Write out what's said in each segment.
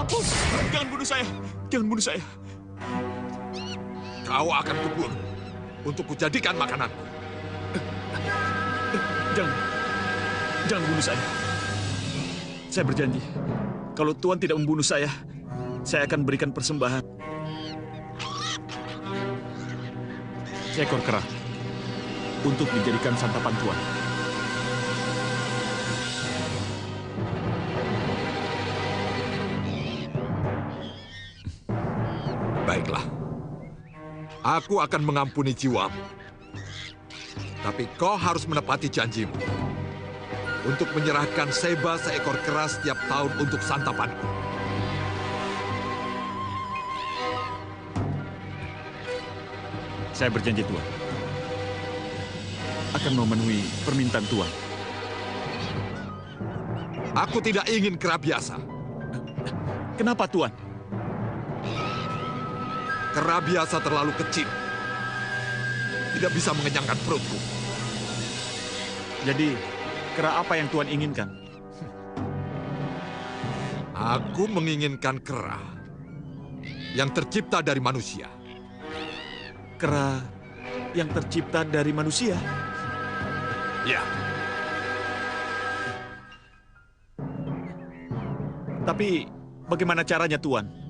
Mampus! Jangan bunuh saya! Jangan bunuh saya! Kau akan kubunuh untuk kujadikan makananku. Jangan. Jangan bunuh saya. Saya berjanji, kalau Tuan tidak membunuh saya akan berikan persembahan. Seekor kera untuk dijadikan santapan Tuan. Baiklah. Aku akan mengampuni jiwamu. Tapi kau harus menepati janjimu untuk menyerahkan Seba seekor kera setiap tahun untuk santapanku. Saya berjanji, Tuan. Akan memenuhi permintaan Tuan. Aku tidak ingin kera biasa. Kenapa, Tuan? Kera biasa terlalu kecil. Tidak bisa mengenyangkan perutku. Jadi, kera apa yang Tuan inginkan? Aku menginginkan kera yang tercipta dari manusia. Kera yang tercipta dari manusia? Ya. Tapi, bagaimana caranya, Tuan?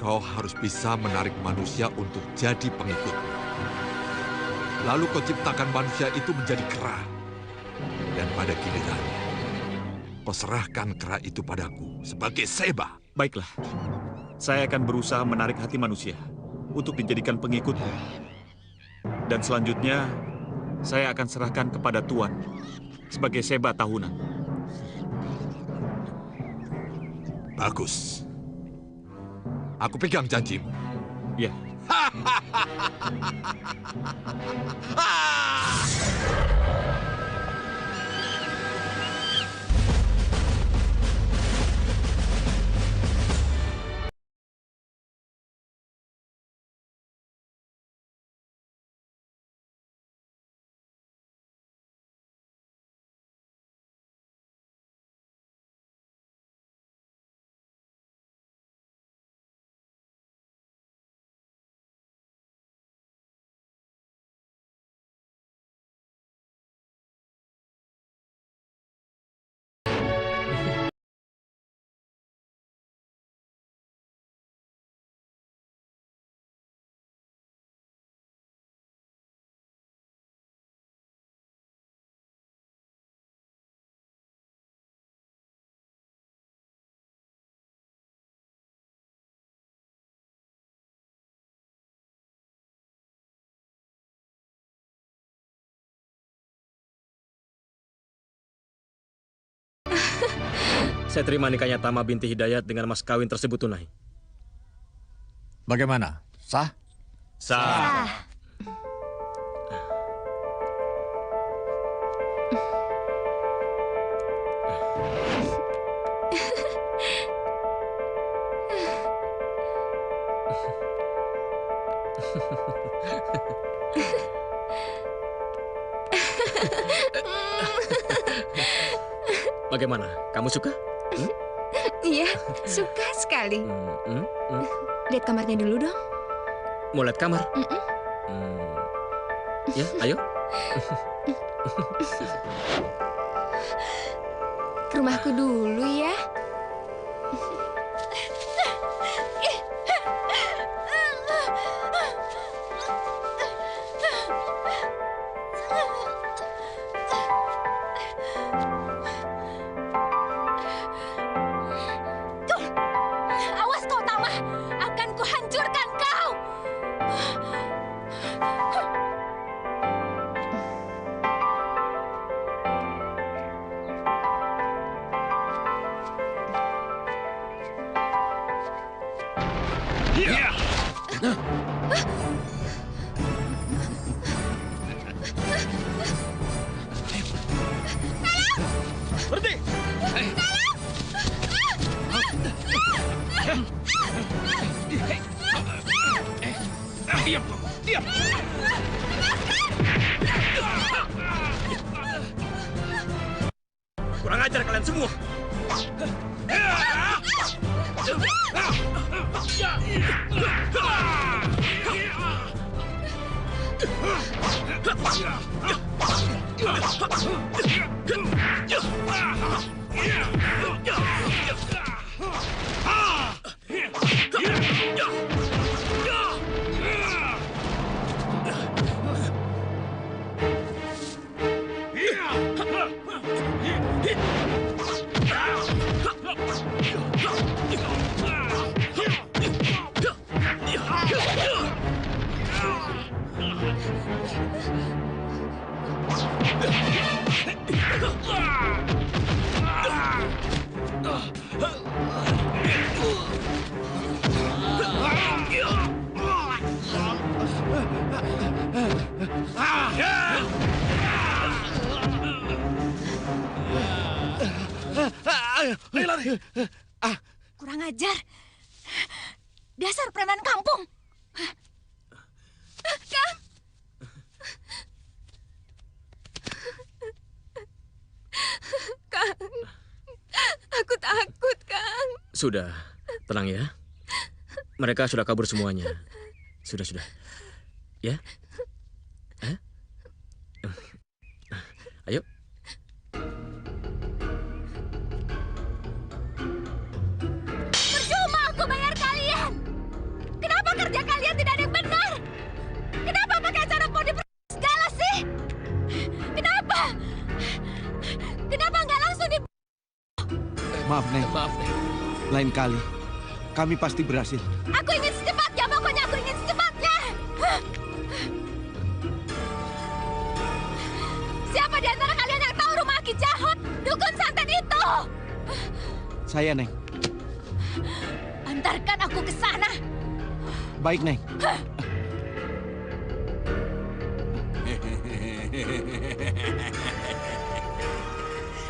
Kau harus bisa menarik manusia untuk jadi pengikutmu. Lalu kau ciptakan manusia itu menjadi kera. Dan pada gilirannya, kau serahkan kera itu padaku sebagai Seba. Baiklah. Saya akan berusaha menarik hati manusia untuk dijadikan pengikutku. Dan selanjutnya, saya akan serahkan kepada Tuan sebagai Seba tahunan. Bagus. Aku pegang janjimu. Ya. Saya terima nikahnya Tama binti Hidayat dengan mas kawin tersebut tunai. Bagaimana? Sah? Sah. Bagaimana? Kamu suka? Iya, suka sekali. Lihat kamarnya dulu dong. Mau lihat kamar? Ya, ayo. Ke rumahku dulu ya. Awas kau, Tama! Akan kuhancurkan kau! Berhenti! Diam! Diam! Kurang ajar kalian semua! Kurang ajar. Dasar preman kampung. Kang. Kang, aku takut, Kang. Sudah, tenang ya. Mereka sudah kabur semuanya. Sudah. Ya? Hah? Ayo. Percuma aku bayar kalian. Kenapa kerja kalian tidak ada yang benar? Kenapa pakai cara mau segala sih? Kenapa? Kenapa nggak langsung di... Maaf, Neng. Lain kali, kami pasti berhasil. Aku ingin secepatnya, pokoknya aku ingin secepatnya. Siapa di antara kalian yang tahu rumah Ki Jahot, dukun santet itu? Saya, Neng. Antarkan aku ke sana. Baik, Neng.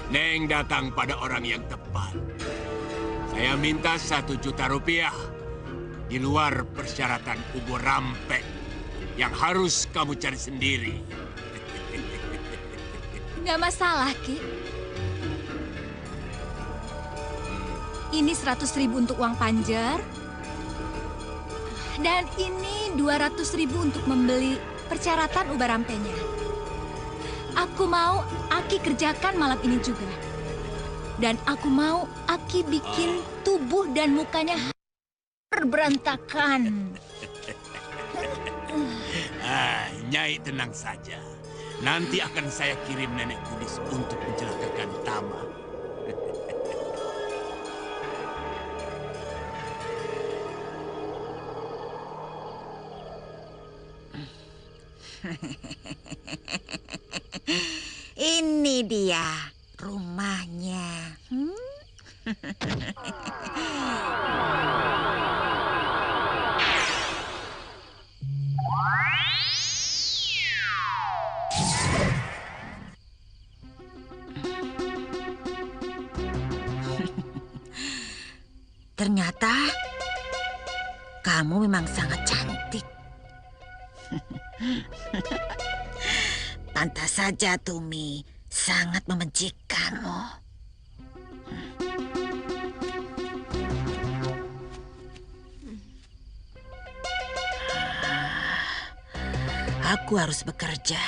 Neng datang pada orang yang tepat. Saya minta 1 juta rupiah di luar persyaratan ubur rampek yang harus kamu cari sendiri. Nggak masalah, Ki. Ini 100.000 untuk uang panjar. Dan ini 200.000 untuk membeli persyaratan ubah rampenya. Aku mau Aki kerjakan malam ini juga. Dan aku mau Aki bikin tubuh dan mukanya berantakan. Nyai tenang saja. Nanti akan saya kirim nenek Kudis untuk mencelakakan Tama. Ini dia rumahnya. Ternyata kamu memang sangat cantik. Pantas saja Tumi sangat membenci kamu. Aku harus bekerja.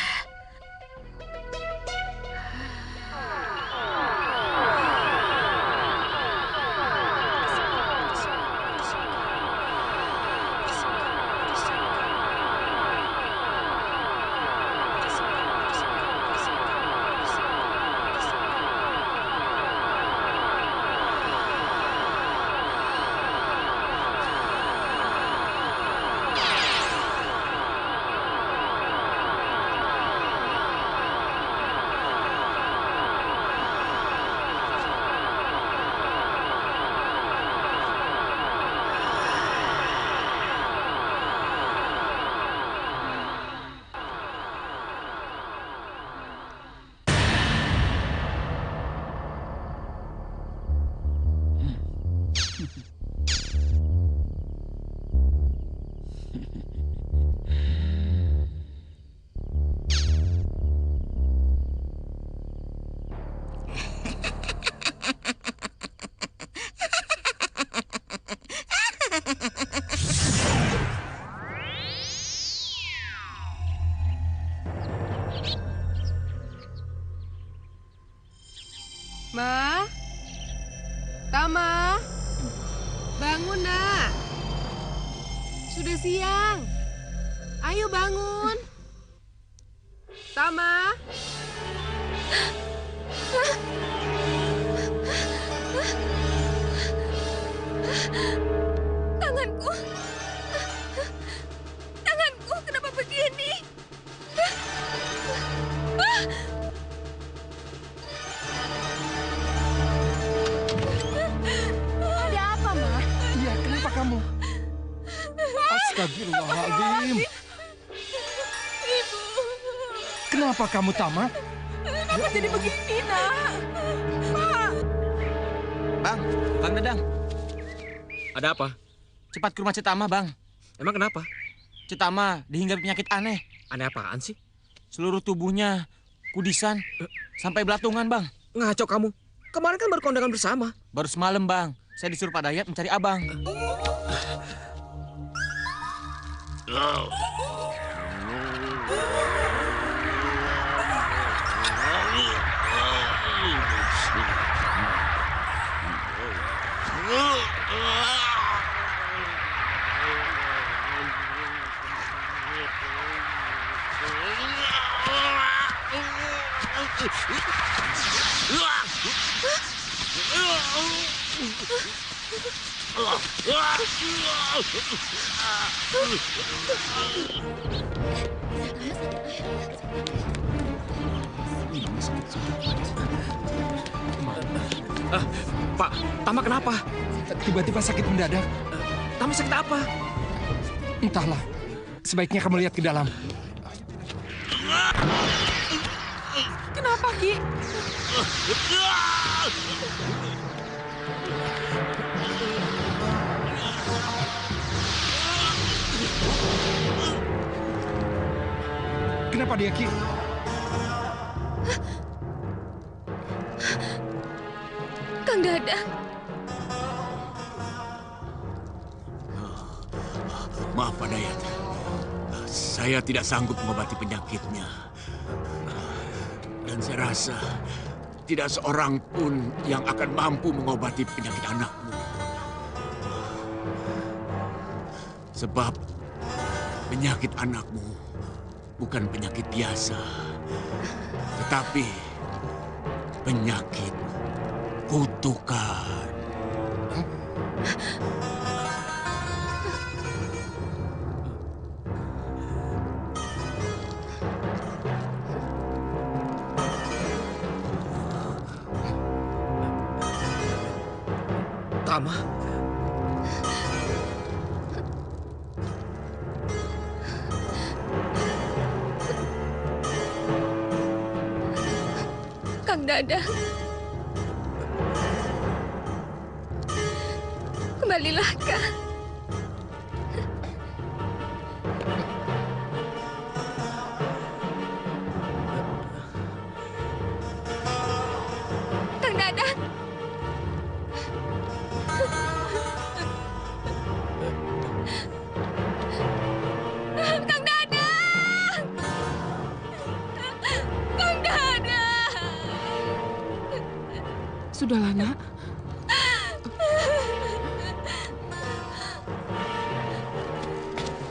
Ma? Tama? Bangun, Nak. Sudah siang. Ayo bangun. Tama? Tanganku. Tanganku, kenapa begini? Ada apa, Ma? Iya, kenapa kamu? Astagfirullahaladzim. Ibu. Kenapa kamu, Tama? Kenapa jadi begini, Nak? Bang, Bang Dadang. Ada apa? Cepat ke rumah Cetama, Bang. Emang kenapa? Cetama dihinggapi penyakit aneh. Aneh apaan sih? Seluruh tubuhnya kudisan sampai belatungan, Bang. Ngaco kamu. Kemarin kan baru kondangan bersama. Baru semalam, Bang. Saya disuruh Pak Dayat mencari Abang. Pak, Tama kenapa? Tiba-tiba sakit mendadak. Tama sakit apa? Entahlah. Sebaiknya kamu lihat ke dalam. Kenapa, Ki? Kenapa dia, Ki? Kang Dadang. Maaf, Pak Dayat. Saya tidak sanggup mengobati penyakitnya. Dan saya rasa tidak seorang pun yang akan mampu mengobati penyakit anakmu. Sebab penyakit anakmu bukan penyakit biasa, tetapi penyakit kutukan. Tama. Kang Dadang. Kembalilah, Kang. Kang Dadang. Kang Dadang. Kang Dadang. Sudahlah, Nak.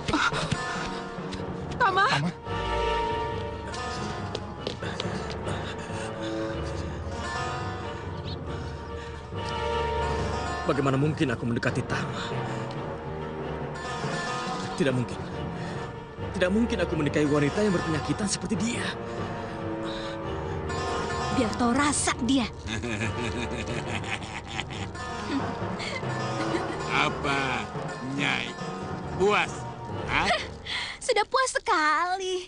Tama. Tama. Bagaimana mungkin aku mendekati Tama? Tidak mungkin. Tidak mungkin aku menikahi wanita yang berpenyakitan seperti dia. Biar tahu rasa dia. Apa, Nyai? Puas? Hah? Sudah puas sekali.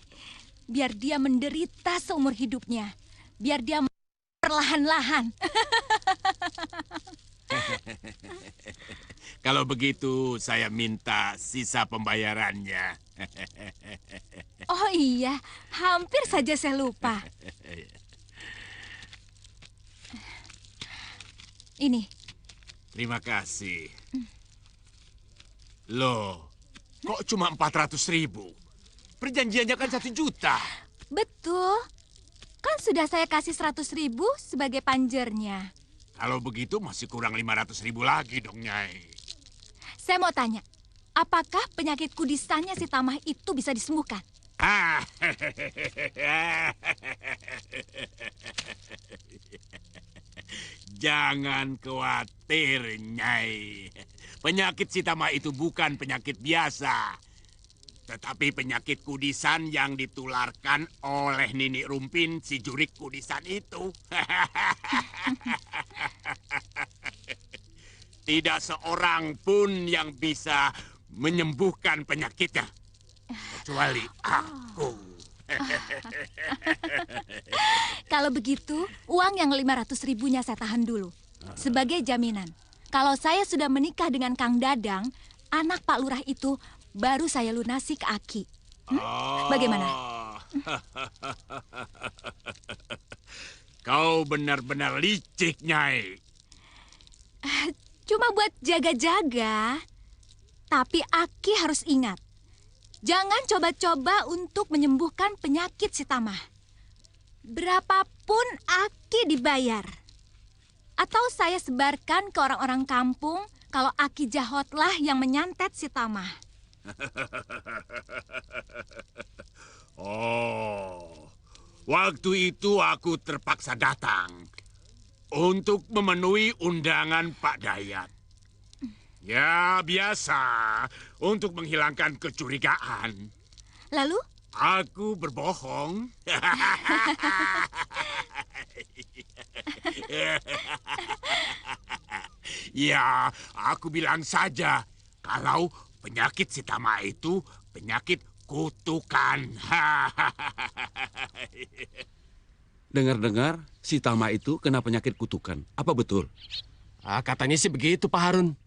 Biar dia menderita seumur hidupnya. Biar dia perlahan-lahan. Kalau begitu, saya minta sisa pembayarannya. Oh iya, hampir saja saya lupa. Ini. Terima kasih. Loh, kok cuma 400.000? Perjanjiannya kan 1 juta. Betul. Kan sudah saya kasih 100.000 sebagai panjernya. Kalau begitu masih kurang 500.000 lagi dong, Nyai. Saya mau tanya, apakah penyakit kudisannya si Tamah itu bisa disembuhkan? Jangan khawatir, Nyai. Penyakit si Tamah itu bukan penyakit biasa. Tetapi penyakit kudisan yang ditularkan oleh Nini Rumpin si jurik kudisan itu. Tidak seorang pun yang bisa menyembuhkan penyakitnya. Kecuali aku. Kalau begitu, uang yang 500.000-nya saya tahan dulu. Sebagai jaminan, kalau saya sudah menikah dengan Kang Dadang, anak Pak Lurah itu baru saya lunasi ke Aki. Bagaimana? Kau benar-benar licik, Nyai. Cuma buat jaga-jaga. Tapi Aki harus ingat, jangan coba-coba untuk menyembuhkan penyakit si Tamah. Berapapun Aki dibayar. Atau saya sebarkan ke orang-orang kampung kalau Aki Jahotlah yang menyantet si Tamah. Oh, waktu itu aku terpaksa datang untuk memenuhi undangan Pak Dayat. Ya, biasa, untuk menghilangkan kecurigaan. Lalu? Aku berbohong. Ya, aku bilang saja kalau penyakit si Tamah itu penyakit kutukan. Dengar-dengar si Tamah itu kena penyakit kutukan. Apa betul? Katanya sih begitu, Pak Harun.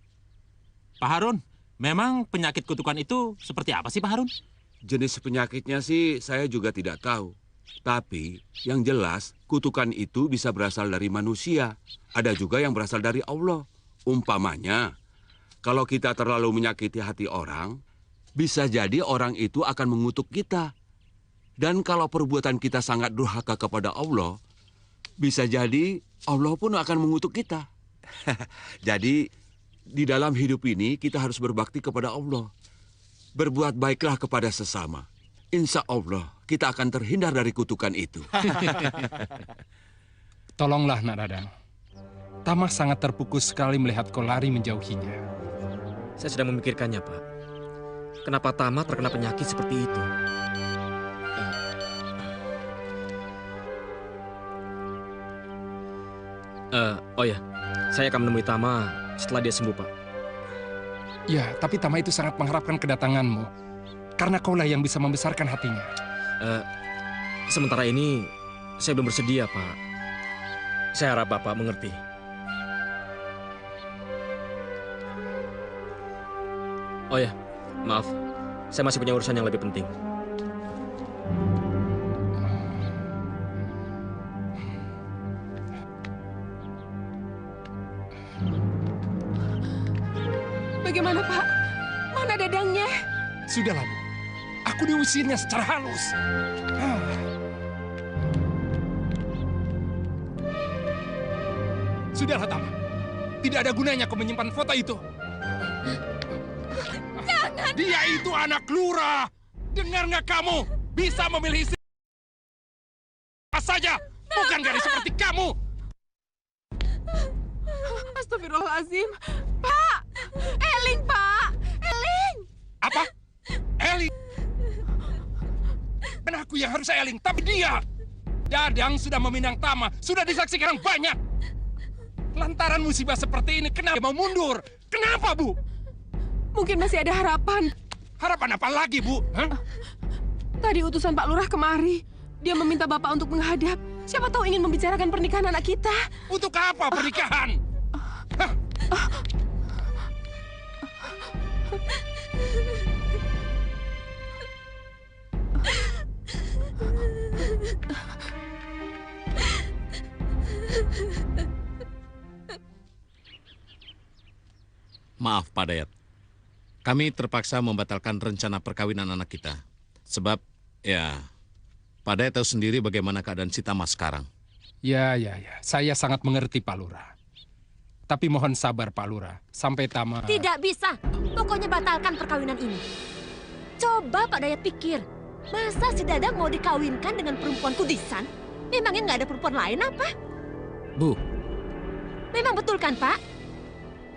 Pak Harun, memang penyakit kutukan itu seperti apa sih, Pak Harun? Jenis penyakitnya sih saya juga tidak tahu. Tapi yang jelas kutukan itu bisa berasal dari manusia. Ada juga yang berasal dari Allah. Umpamanya, kalau kita terlalu menyakiti hati orang, bisa jadi orang itu akan mengutuk kita. Dan kalau perbuatan kita sangat durhaka kepada Allah, bisa jadi Allah pun akan mengutuk kita. Jadi, di dalam hidup ini kita harus berbakti kepada Allah. Berbuat baiklah kepada sesama. Insya Allah kita akan terhindar dari kutukan itu. Tolonglah, Nak Dadang. Tamah sangat terpukul sekali melihat kau lari menjauhinya. Saya sedang memikirkannya, Pak. Kenapa Tamah terkena penyakit seperti itu? Oh ya, saya akan menemui Tamah setelah dia sembuh, Pak. Ya, tapi Tamah itu sangat mengharapkan kedatanganmu. Karena kaulah yang bisa membesarkan hatinya. Sementara ini, saya belum bersedia, Pak. Saya harap Bapak mengerti. Oh ya, maaf. Saya masih punya urusan yang lebih penting. Bagaimana, Pak? Mana Dadangnya? Sudahlah, Bu. Aku diusirnya secara halus. Sudahlah, Tamah. Tidak ada gunanya kau menyimpan foto itu. Jangan! Dia itu anak lurah. Dengar nggak kamu? Bisa memilih istri apa saja. Bukan gadis seperti kamu. Astagfirullahaladzim. Pak! Eling, Pak! Eling! Apa? Eling? Dan aku yang harus Eling, tapi dia. Dadang sudah meminang Tamah, sudah disaksikan banyak. Lantaran musibah seperti ini, kenapa mau mundur? Kenapa, Bu? Mungkin masih ada harapan. Harapan apa lagi, Bu? Hah? Tadi utusan Pak Lurah kemari. Dia meminta Bapak untuk menghadap. Siapa tahu ingin membicarakan pernikahan anak kita. Untuk apa pernikahan? Hah? Maaf, Pak Dayat. Kami terpaksa membatalkan rencana perkawinan anak kita. Sebab, ya, Pak Daya tahu sendiri bagaimana keadaan si Tama sekarang. Ya. Saya sangat mengerti Pak Lurah. Tapi mohon sabar Pak Lurah. Sampai Tama... Tidak bisa. Pokoknya batalkan perkawinan ini. Coba Pak Daya pikir. Masa si Dadang mau dikawinkan dengan perempuan kudisan? Memangnya nggak ada perempuan lain apa? Bu. Memang betul kan Pak?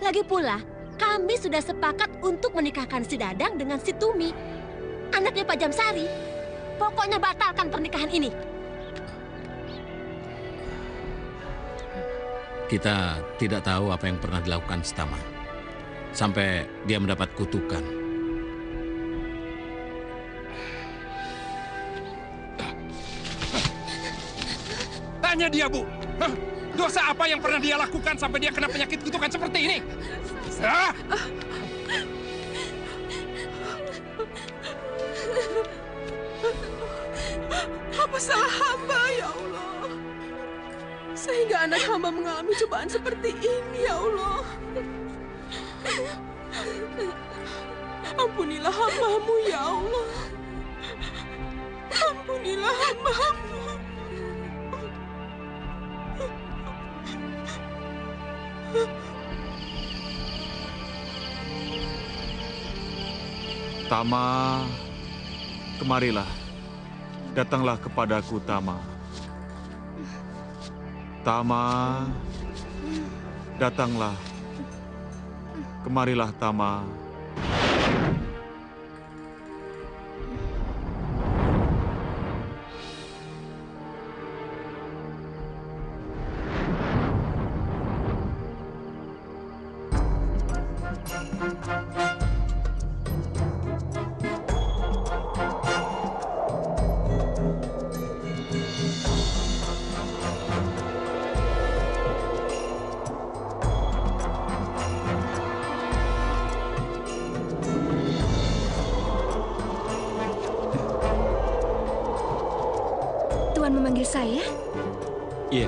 Lagi pula, kami sudah sepakat untuk menikahkan si Dadang dengan si Tumi. Anaknya Pak Jamsari. Pokoknya batalkan pernikahan ini. Kita tidak tahu apa yang pernah dilakukan Stama. Sampai dia mendapat kutukan. Tanya dia, Bu. Hah? Dosa apa yang pernah dia lakukan sampai dia kena penyakit kutukan seperti ini? Hah? Apa salah hamba, ya Allah? Sehingga anak hamba mengalami cobaan seperti ini, ya Allah. Ampunilah hamba-Mu, ya Allah. Ampunilah hamba-Mu. Tama, kemarilah. Datanglah kepadaku, Tama. Tama, datanglah. Kemarilah, Tama. Tuan memanggil saya? Iya,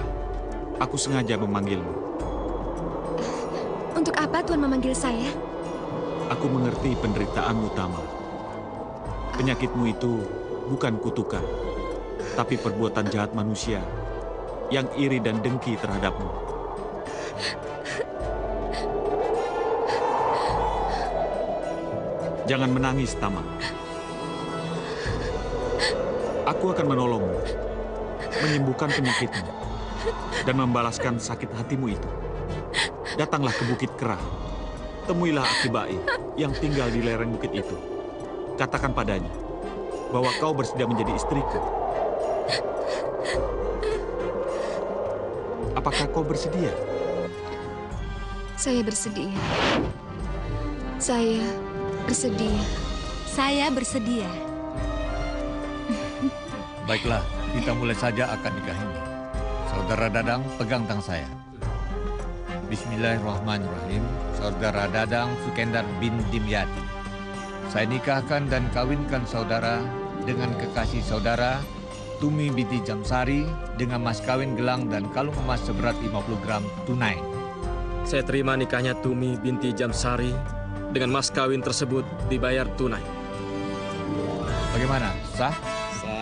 aku sengaja memanggilmu. Untuk apa Tuan memanggil saya? Aku mengerti penderitaanmu, Tama. Penyakitmu itu bukan kutukan, tapi perbuatan jahat manusia yang iri dan dengki terhadapmu. Jangan menangis, Tama. Aku akan menolongmu, menyembuhkan penyakitmu, dan membalaskan sakit hatimu itu. Datanglah ke Bukit Kerah. Temuilah Akibai yang tinggal di lereng bukit itu. Katakan padanya bahwa kau bersedia menjadi istriku. Apakah kau bersedia? Saya bersedia. Saya bersedia. Saya bersedia. Baiklah, kita mulai saja akad nikah ini. Saudara Dadang, pegang tangan saya. Bismillahirrahmanirrahim. Saudara Dadang Sukendar bin Dimyati. Saya nikahkan dan kawinkan saudara dengan kekasih saudara Tumi binti Jamsari dengan mas kawin gelang dan kalung emas seberat 50 gram tunai. Saya terima nikahnya Tumi binti Jamsari dengan mas kawin tersebut dibayar tunai. Bagaimana? Sah?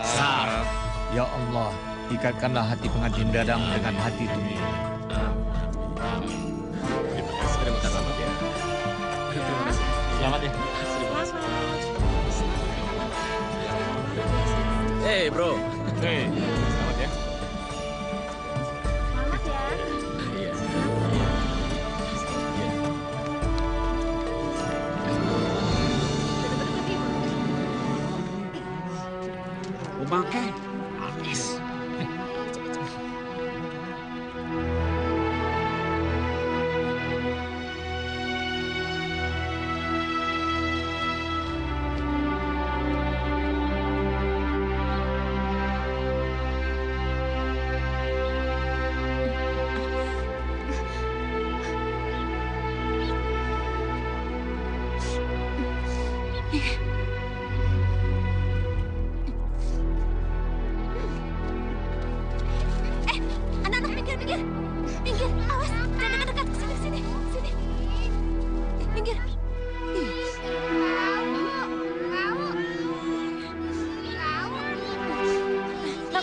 Sah. Ya Allah, ikatkanlah hati pengantin Dadang dengan hati Tumi. Terima kasih. Selamat ya. Terima kasih. Selamat ya. Hey bro. Hey, selamat ya. Selamat ya. Iya. Umangke, habis.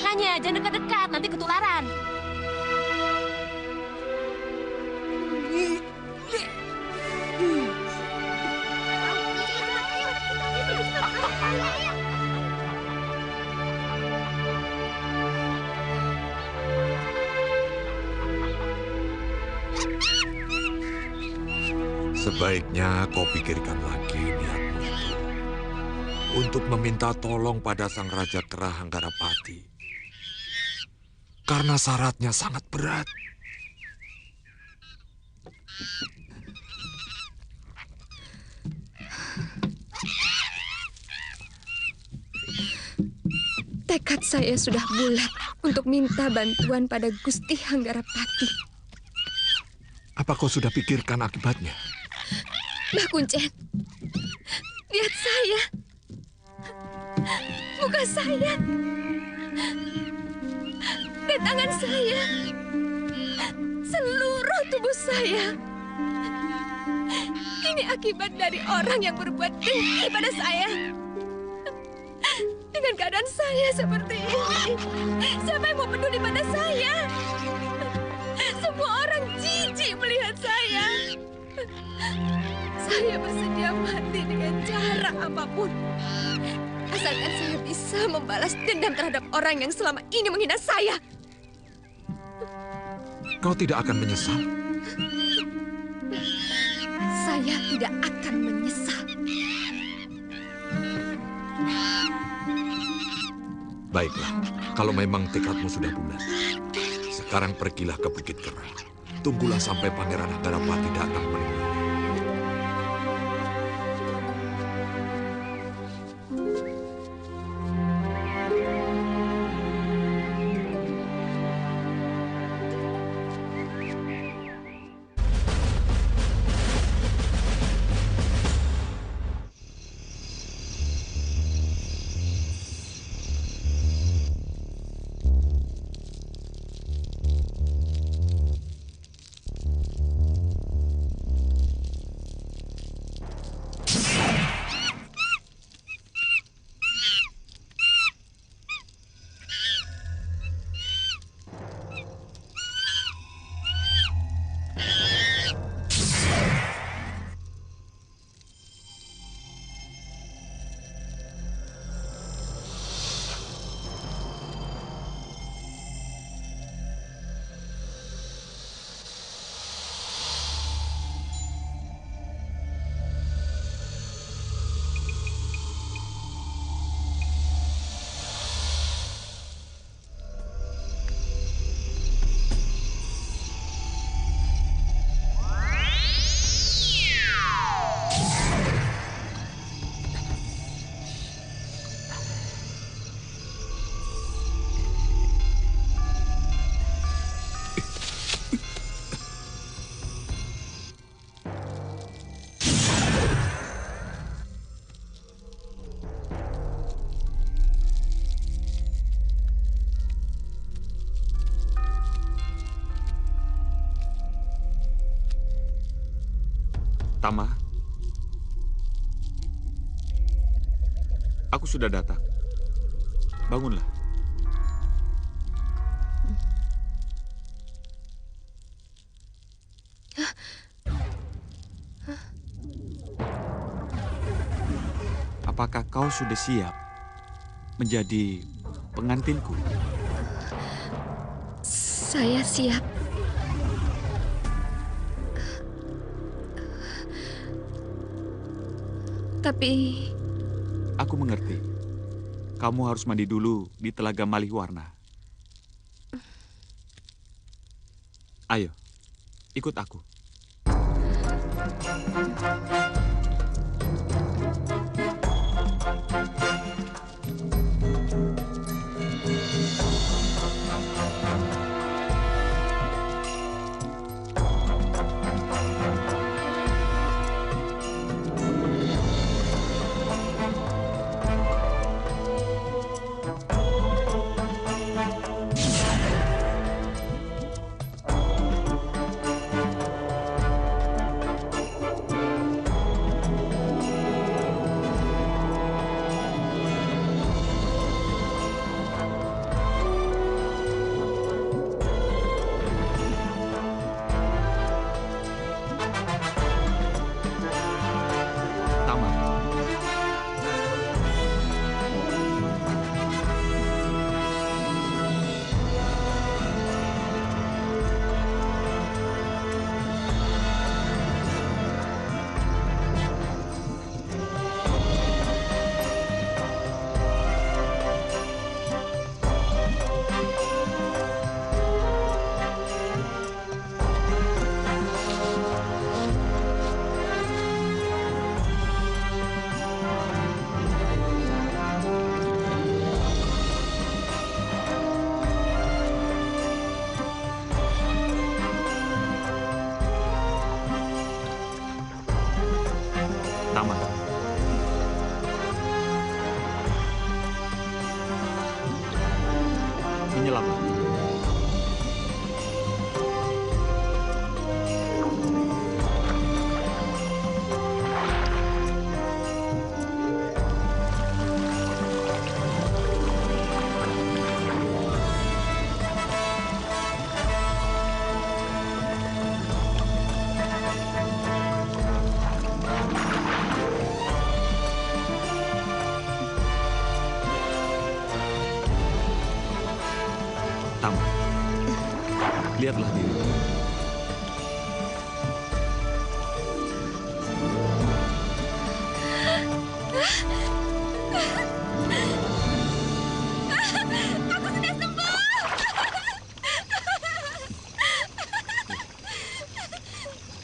Makanya jangan dekat-dekat, nanti ketularan. Sebaiknya kau pikirkan lagi niatmu itu. Untuk meminta tolong pada Sang Raja Kera Hanggarapati. Karena syaratnya sangat berat. Tekad saya sudah bulat untuk minta bantuan pada Gusti Hanggarapati. Apa kau sudah pikirkan akibatnya? Mbah Kuncen, lihat saya. Muka saya. Dan tangan saya. Seluruh tubuh saya. Ini akibat dari orang yang berbuat dengki pada saya. Dengan keadaan saya seperti ini, siapa yang mau peduli pada saya? Semua orang jijik melihat saya. Saya bersedia mati dengan cara apapun. Asalkan saya bisa membalas dendam terhadap orang yang selama ini menghina saya. Kau tidak akan menyesal? Saya tidak akan menyesal. Baiklah, kalau memang tekadmu sudah bulat. Sekarang pergilah ke Bukit Kera. Tunggulah sampai Pangeran Hanggarapati datang menemui. Tama, aku sudah datang. Bangunlah. Apakah kau sudah siap menjadi pengantinku? Saya siap. Tapi... Aku mengerti. Kamu harus mandi dulu di Telaga Malihwarna. Ayo, ikut aku. selamat. Tama, lihatlah diri. Aku sudah sembuh.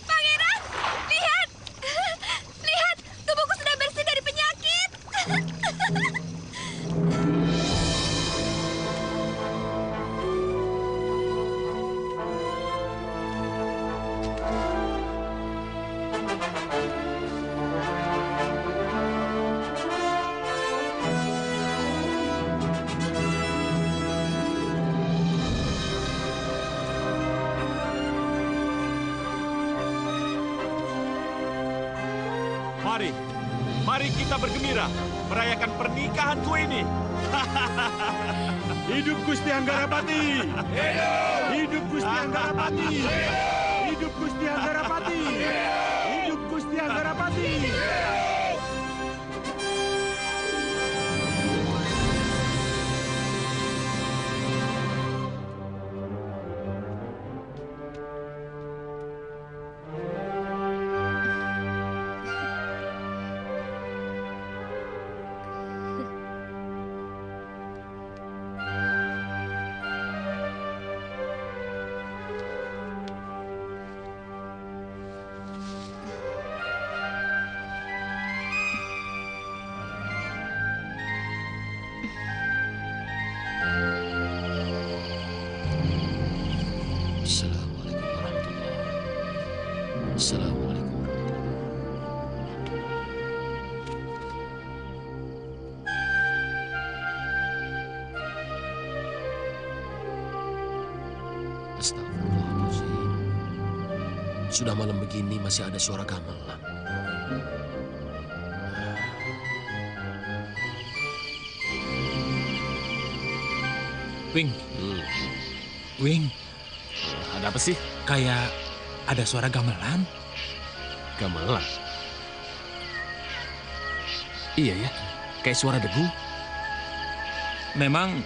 Pangeran, lihat. Lihat, tubuhku sudah bersih dari penyakit. Mari kita bergembira merayakan pernikahanku ini. Hidup Gusti Anggarapati! Hidup Gusti Anggarapati! Hidup Gusti Anggarapati! Hidup Gusti Anggarapati! Assalamualaikum warahmatullahi wabarakatuh. Assalamualaikum warahmatullahi. Astagfirullahaladzim. Sudah malam begini masih ada suara gamelan. Wing. Wing. Ada apa sih? Kayak ada suara gamelan. Gamelan? Iya ya, kayak suara debu. Memang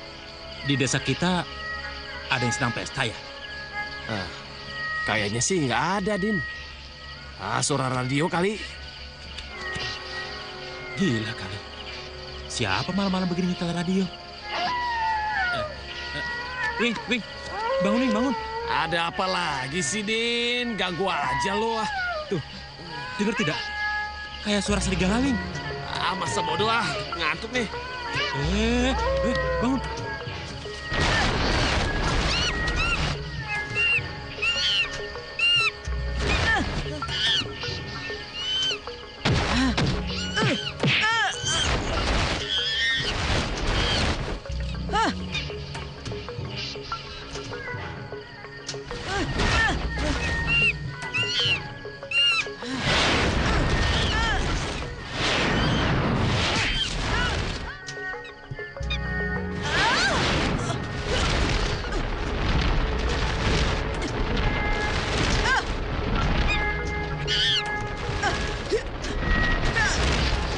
di desa kita ada yang sedang pesta ya? Kayaknya sih nggak ada, Din. Suara radio kali. Gila kali. Siapa malam-malam begini nyetel radio? Wing, bangun Wing, bangun. Ada apa lagi sih, Din? Ganggu aja lo. Tuh, dengar tidak? Kayak suara serigala, Wing. Masa bodoh ngantuk nih. Bangun.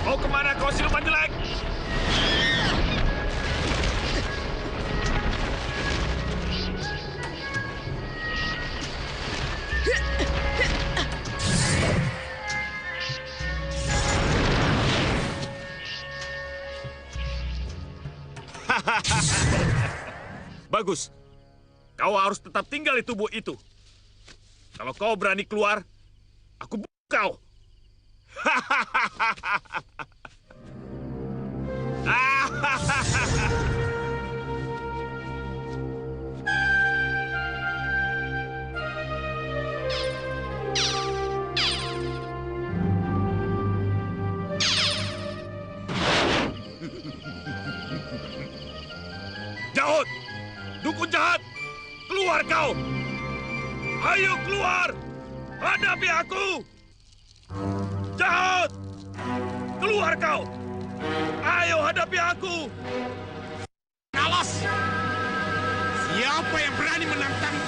Mau kemana kau siluman jelek? Bagus. Kau harus tetap tinggal di tubuh itu. Kalau kau berani keluar, aku bunuh kau. Daud, Dukun jahat, keluar kau! Ayo keluar! Hadapi aku! Jahat! Keluar kau! Ayo hadapi aku! Alas! Siapa yang berani menantangku?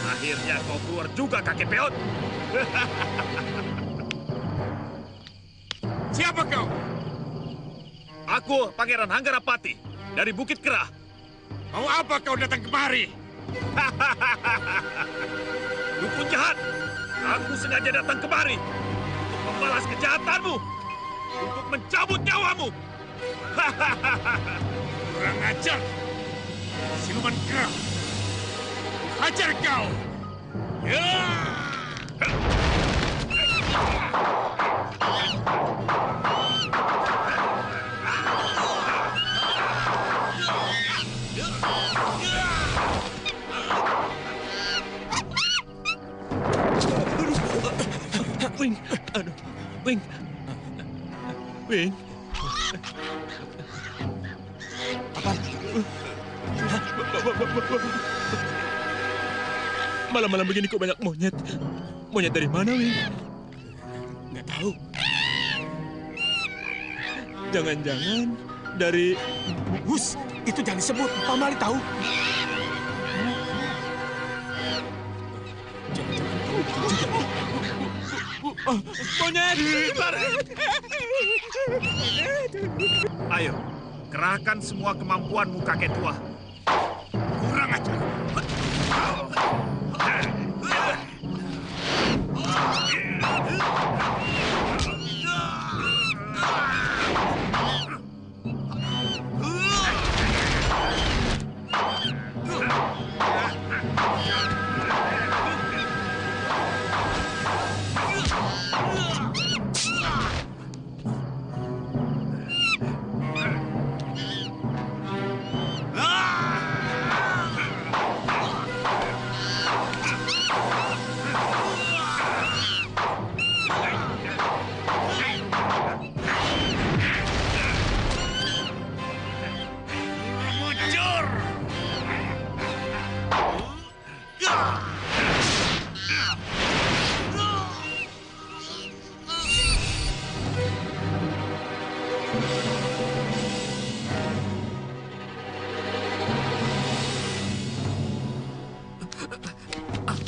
Akhirnya kau keluar juga, kakek peot. Siapa kau? Aku Pangeran Hanggarapati dari Bukit Kerah. Mau apa kau datang kemari? Dukun jahat, aku sengaja datang kemari untuk membalas kejahatanmu, untuk mencabut nyawamu. Kurang ajar, siluman kerah. Hajar kau! Wing, aduh, Wing, Wing. Apa? Malam-malam begini kok banyak monyet. Monyet dari mana, Wing? Nggak tahu. Jangan-jangan dari... Hus, itu jangan disebut. Pak Mali tahu. Monyet! Ayo, kerahkan semua kemampuanmu, kakek tua. Kurang ajar.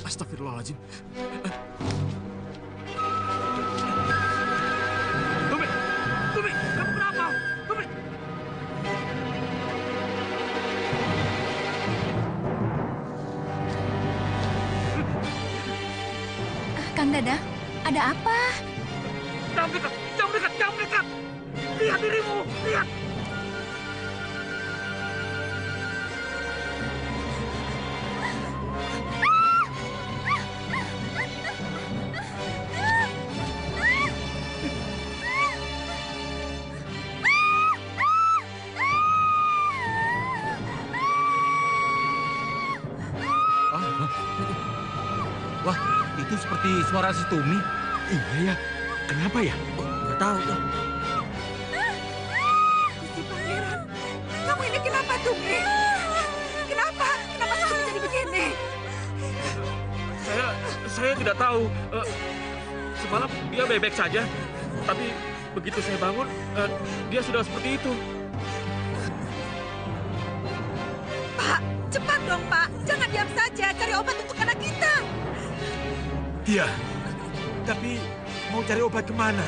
Astagfirullahaladzim. Tumi, kamu kenapa? Tumi. Kang Dadang, ada apa? Jangan dekat, jangan dekat, jangan dekat. Lihat dirimu, lihat. Wah, itu seperti suara si Tumi. Iya ya, kenapa ya? Nggak tahu tuh. Gusti Pangeran, kamu ini kenapa, Tumi? Kenapa? Kenapa kamu jadi begini? Saya tidak tahu. Semalam dia baik-baik saja, tapi begitu saya bangun, dia sudah seperti itu. Pak, cepat dong, Pak. Jangan diam saja. Cari obat untuk anak kita. Iya, tapi mau cari obat kemana?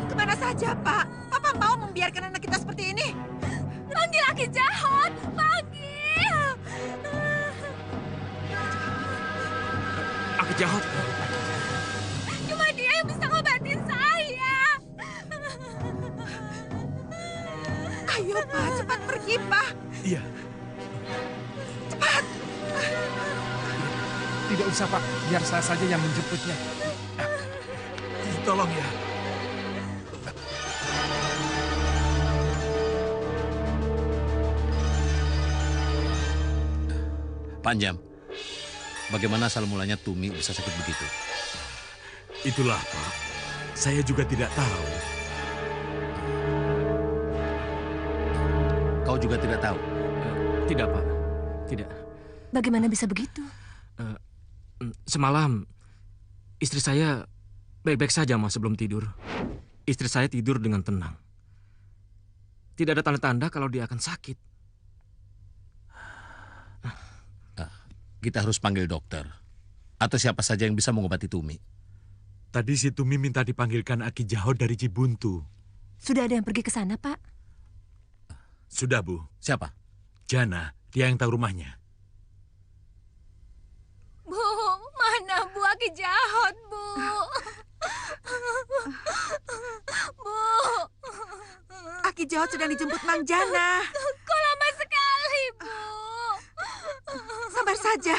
Kemana saja, Pak? Papa mau membiarkan anak kita seperti ini? Panggil Aki Jahat! Panggil! Aki Jahat? Cuma dia yang bisa ngobatin saya! Ayo, Pak. Cepat pergi, Pak. Iya. Cepat. Tidak usah, Pak. Biar saya saja yang menjemputnya. Tolong ya. Panjam, bagaimana asal mulanya Tumi bisa sakit begitu? Itulah, Pak. Saya juga tidak tahu. Kau juga tidak tahu? Tidak, Pak. Tidak. Bagaimana bisa begitu? Semalam, istri saya baik-baik saja, Mas, sebelum tidur. Istri saya tidur dengan tenang. Tidak ada tanda-tanda kalau dia akan sakit. Kita harus panggil dokter. Atau siapa saja yang bisa mengobati Tumi. Tadi si Tumi minta dipanggilkan Aki Jahot dari Cibuntu. Sudah ada yang pergi ke sana, Pak? Sudah, Bu. Siapa? Jana, dia yang tahu rumahnya. Bu, mana Bu Aki Jahot, Bu? Bu. Aki Jahot sedang dijemput Mang Jana. Kok lama sekali, Bu? Sabar saja.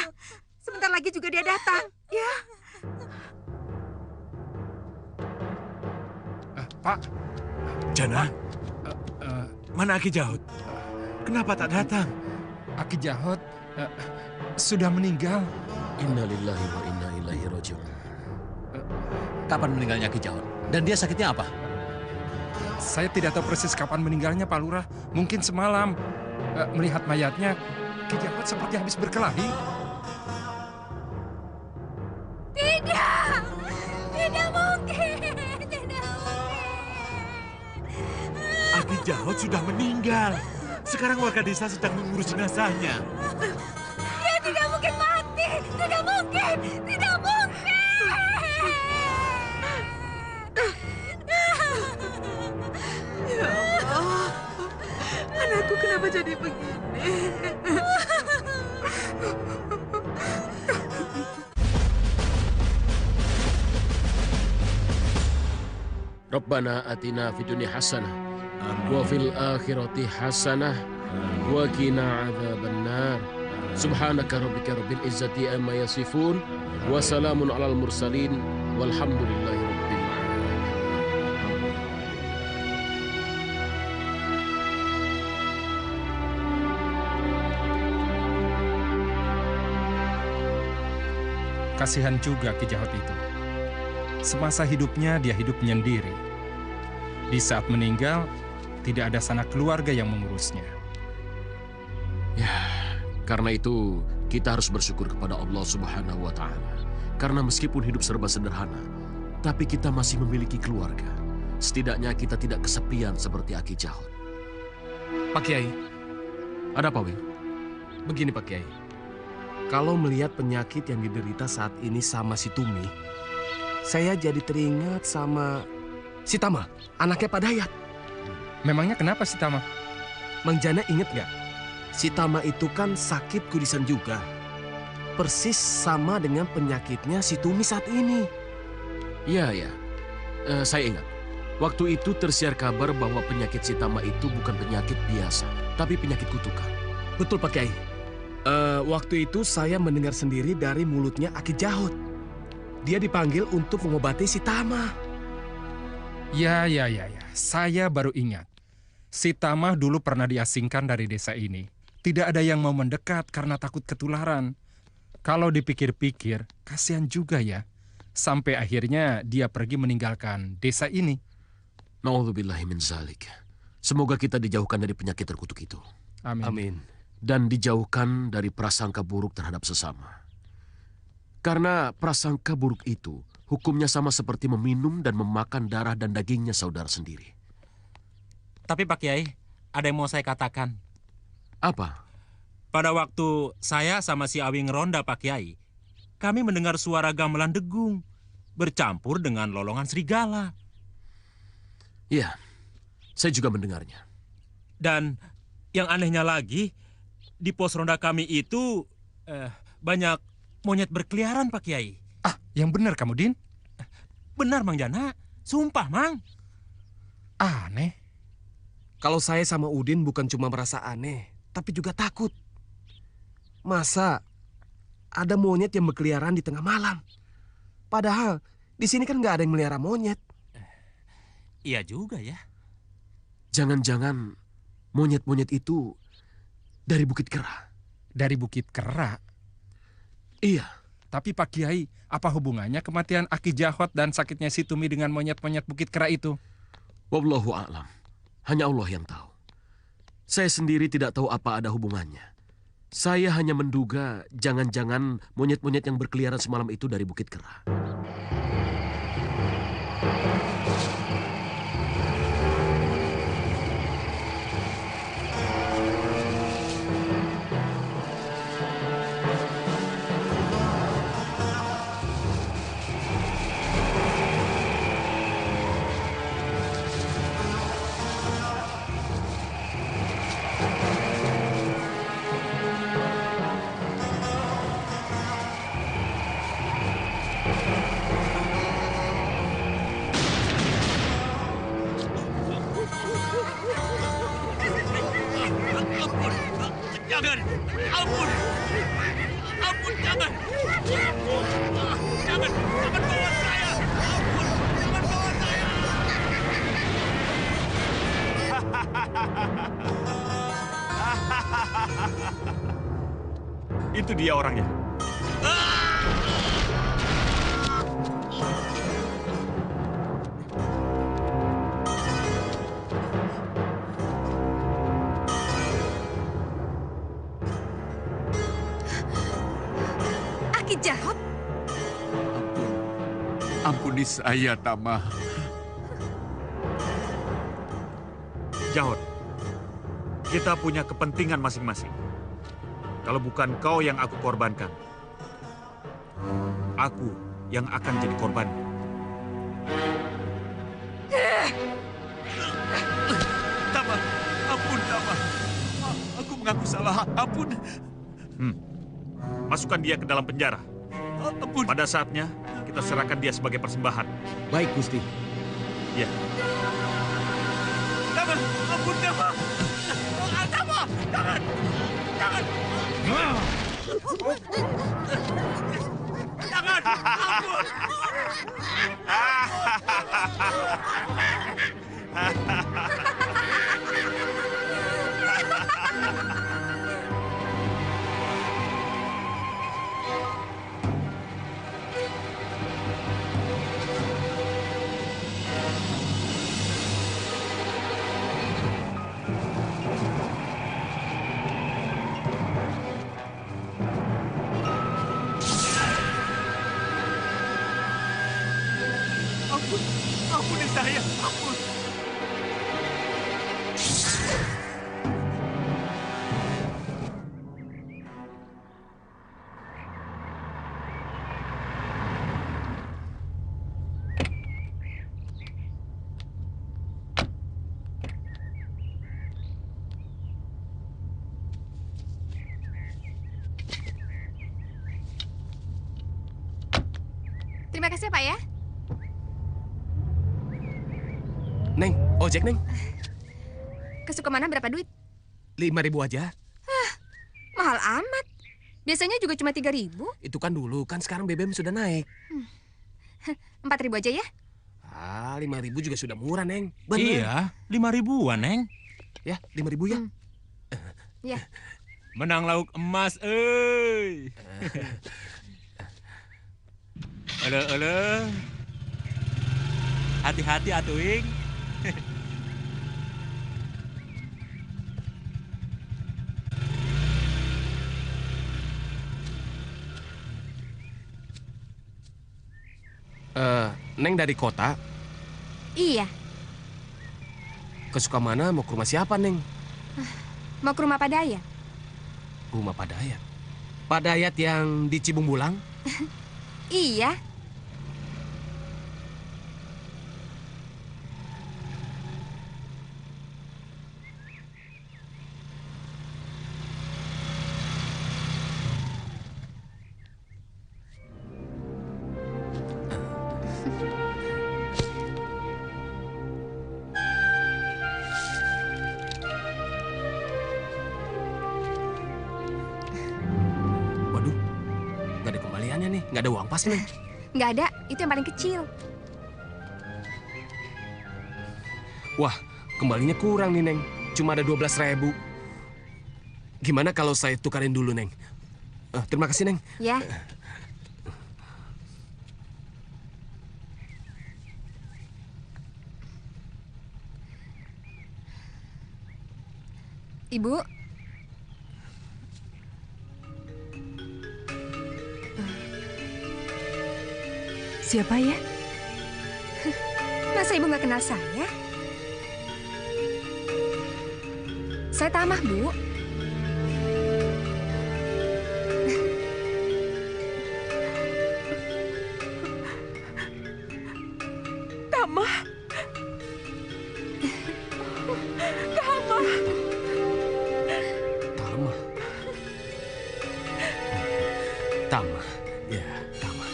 Sebentar lagi juga dia datang. Ya. Pak. Jana, mana Aki Jahot? Kenapa tak datang? Aki Jahot sudah meninggal. Innalillahi wa inna ilaihi raji'un. Kapan meninggalnya Aki Jahot? Dan dia sakitnya apa? Saya tidak tahu persis kapan meninggalnya, Pak Lurah. Mungkin semalam. Melihat mayatnya, Ki Jahot seperti habis berkelahi. Tidak! Tidak mungkin! Aki Jahot sudah meninggal. Sekarang warga desa sedang mengurus jenazahnya. Dia tidak mungkin mati! Tidak mungkin! Tidak mungkin! Ya Allah. Anakku kenapa jadi begini? Rabbana atina fid dunya hasanah wa fil akhirati hasanah wa qina adzabannar. Subhanaka rabbika rabbil izzati amma yasifun wa salamun alal mursalin walhamdulillahi rabbil alamin. Kasihan juga Ki Jahot itu. Semasa hidupnya dia hidup menyendiri. Di saat meninggal, tidak ada sanak keluarga yang mengurusnya. Ya, karena itu kita harus bersyukur kepada Allah Subhanahu wa Ta'ala. Karena meskipun hidup serba sederhana, tapi kita masih memiliki keluarga. Setidaknya kita tidak kesepian seperti Aki Jahot. Pak Kiai. Ada apa, Wing? Begini, Pak Kiai. Kalau melihat penyakit yang diderita saat ini sama si Tumi, saya jadi teringat sama si Tama, anaknya Pak Dayat. Memangnya kenapa si Tama? Mang Jana inget nggak? Si Tama itu kan sakit kudisan juga. Persis sama dengan penyakitnya si Tumi saat ini. Iya, ya. Saya ingat. Waktu itu tersiar kabar bahwa penyakit si Tama itu bukan penyakit biasa, tapi penyakit kutukan. Betul, Pak Kiai. Waktu itu saya mendengar sendiri dari mulutnya Aki Jahot. Dia dipanggil untuk mengobati si Tama. Ya. Saya baru ingat. Si Tama dulu pernah diasingkan dari desa ini. Tidak ada yang mau mendekat karena takut ketularan. Kalau dipikir-pikir, kasihan juga ya. Sampai akhirnya dia pergi meninggalkan desa ini. Na'udzubillahi min zalik. Semoga kita dijauhkan dari penyakit terkutuk itu. Amin. Dan dijauhkan dari prasangka buruk terhadap sesama. Karena prasangka buruk itu hukumnya sama seperti meminum dan memakan darah dan dagingnya saudara sendiri. Tapi Pak Kiai, ada yang mau saya katakan. Apa? Pada waktu saya sama si Awing ronda Pak Kiai, kami mendengar suara gamelan degung bercampur dengan lolongan serigala. Iya, saya juga mendengarnya. Dan yang anehnya lagi, di pos ronda kami itu banyak monyet berkeliaran, Pak Kiai. Ah, yang benar kamu, Din? Benar, Mang Jana. Sumpah, Mang. Aneh. Kalau saya sama Udin bukan cuma merasa aneh, tapi juga takut. Masa ada monyet yang berkeliaran di tengah malam? Padahal di sini kan nggak ada yang melihara monyet. Iya juga ya. Jangan-jangan monyet-monyet itu dari Bukit Kera. Dari Bukit Kera? Iya. Tapi Pak Kiai, apa hubungannya kematian Aki Jahot dan sakitnya si Tumi dengan monyet-monyet Bukit Kera itu? Wallahu a'lam. Hanya Allah yang tahu. Saya sendiri tidak tahu apa ada hubungannya. Saya hanya menduga jangan-jangan monyet-monyet yang berkeliaran semalam itu dari Bukit Kera. Jangan! Ampun! Ampun, jangan! Jangan! Jangan bawa saya! Ampun! Jangan bawa saya! Itu dia orangnya. Aki Jahot? Ampuni saya, Tama. Jahot, kita punya kepentingan masing-masing. Kalau bukan kau yang aku korbankan, aku yang akan jadi korban. Tama, ampun, Tama. Aku mengaku salah, ampun. Masukkan dia ke dalam penjara. Ampun. Pada saatnya, kita serahkan dia sebagai persembahan. Baik, Gusti. Ya. Tama, ampun, Tama. Tama, jangan. Jangan. Jangan, ampun. Ampuni saya, ampun. Terima kasih Pak ya. Neng, ojek Neng. Ke Sukamana berapa duit? 5.000 aja. Mahal amat. Biasanya juga cuma 3.000. Itu kan dulu, kan sekarang BBM sudah naik. 4.000 aja ya? 5.000 juga sudah murah, Neng. Bener. Iya, 5.000-an, Neng. Ya, 5.000 ya. Ya. Menang lauk emas, euy. Ele. Hati-hati atuing. Neng dari kota? Iya. Ke Sukamana mau ke rumah siapa, Neng? Mau ke rumah Pak Dayat. Rumah Pak Dayat? Pak Dayat yang di Cibung Bulang? Iya. Waduh, nggak ada kembaliannya nih, nggak ada uang pas nih. Nggak ada, itu yang paling kecil. Wah, kembalinya kurang nih, Neng. Cuma ada 12.000. Gimana kalau saya tukarin dulu, Neng? Terima kasih, Neng. Ya. Ibu. Siapa ya? Masa ibu nggak kenal saya? Saya Tamah, Bu. Tamah. Tamah. Tamah. Tamah. Ya, Tamah.